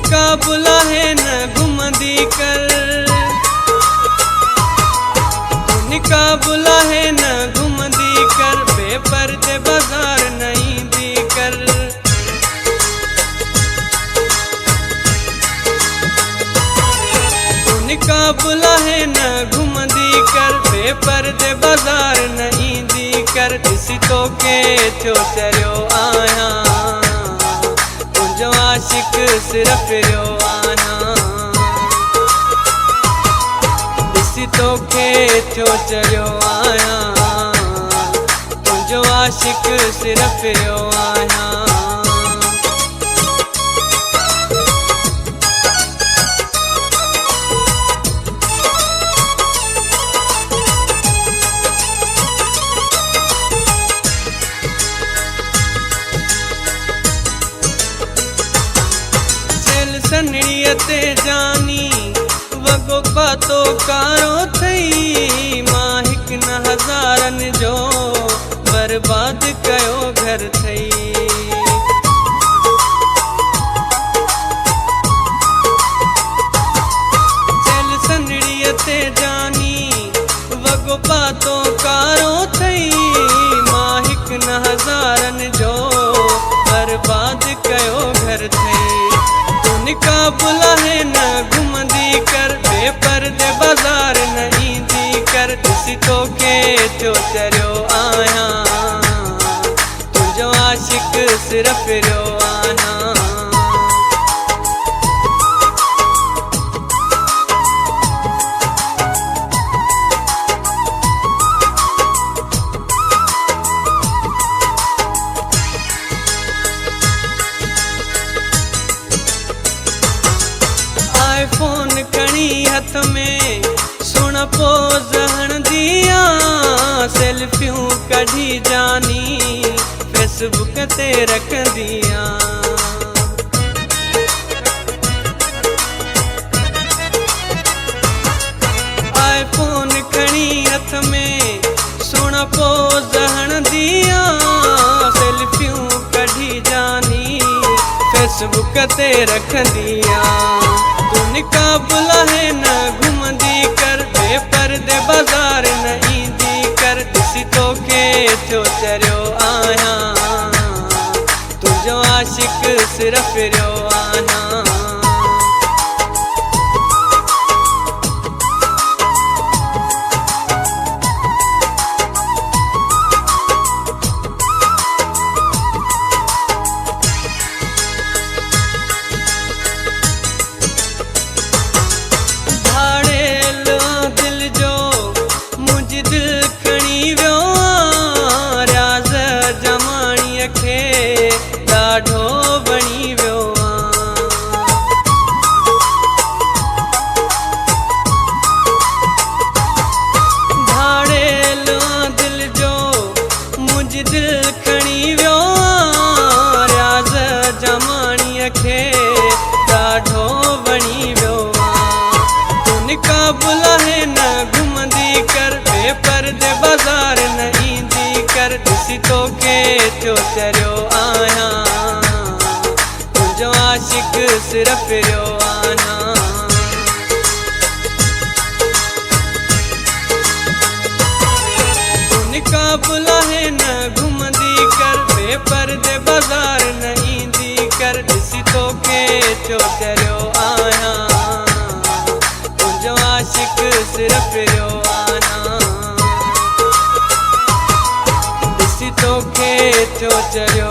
तुनिका बुलाहे न घुमंदी कर, तुनिका बुलाहे न घुमंदी कर, बेपर्दे बाजार नहीं दी कर। तुनिका बुलाहे न घुमंदी कर, बेपर्दे बाजार नहीं दी कर। ॾिसी तोखे थियो चरियो आहियां, तुंहिंजो आशिक सिर्फ़ फिरियो आहियां। ॾिसी तोखे थियो चरियो आहियां, तुंहिंजो आशिक सिर्फ़ फिरियो आहियां। सनड़ीअ ते जानी वॻो पातो कारो थई, मां हिकु न हज़ारनि जो बर्बाद कयो घर थई। चल सनड़ीअ ते जानी वॻो पातो कारो थई, मां हिकु न हज़ारनि जो बर्बाद कयो घर थई। तुनिका बुलाहे न घुमंदी कर, बेपर्दे बाजार नहीं दी कर। ॾिसी तोखे थियो चरियो आहियां, तुंहिंजो आशिक सिर्फ़ फिरियो आहियां। फोन खणी हथ में सुण पोज़ हणंदी आं, सेल्फियूं कढी जानी फेसबुक ते रखंदी आं। आईफोन खणी हथ में सुण पोज़ हणंदी आं, सेल्फियूं कढी जानी फेसबुक ते रखंदी आं। तुनिका बुलाहे न घुमंदी कर, बेपर्दे बाजार नहीं दी कर। ॾिसी तोखे थियो चरियो आहियां, तुंहिंजो आशिक सिर्फ़ फिरियो आहियां। ॾाढो बणी वियो आं, भाड़ेल दिल जो मुंहिंजी दिलि खणी वियो आं। रियाज़ जमाणीअ खे ॾाढो बणी वियो आं। तुनिका बुलाहे न घुमंदी कर, बेपर्दे बाजार नहीं दी कर। ॾिसी तोखे थियो चरियो आहियां, तुंहिंजो आशिक सिर्फ़ फिरियो आहियां। तुनिका बुलाहे न घुमंदी कर, बेपर्दे बाजार नहीं दी कर। ॾिसी तोखे थियो चरियो आहियां, तुंहिंजो आशिक सिर्फ़ फिरियो आहियां। ॾिसी तोखे थियो चरियो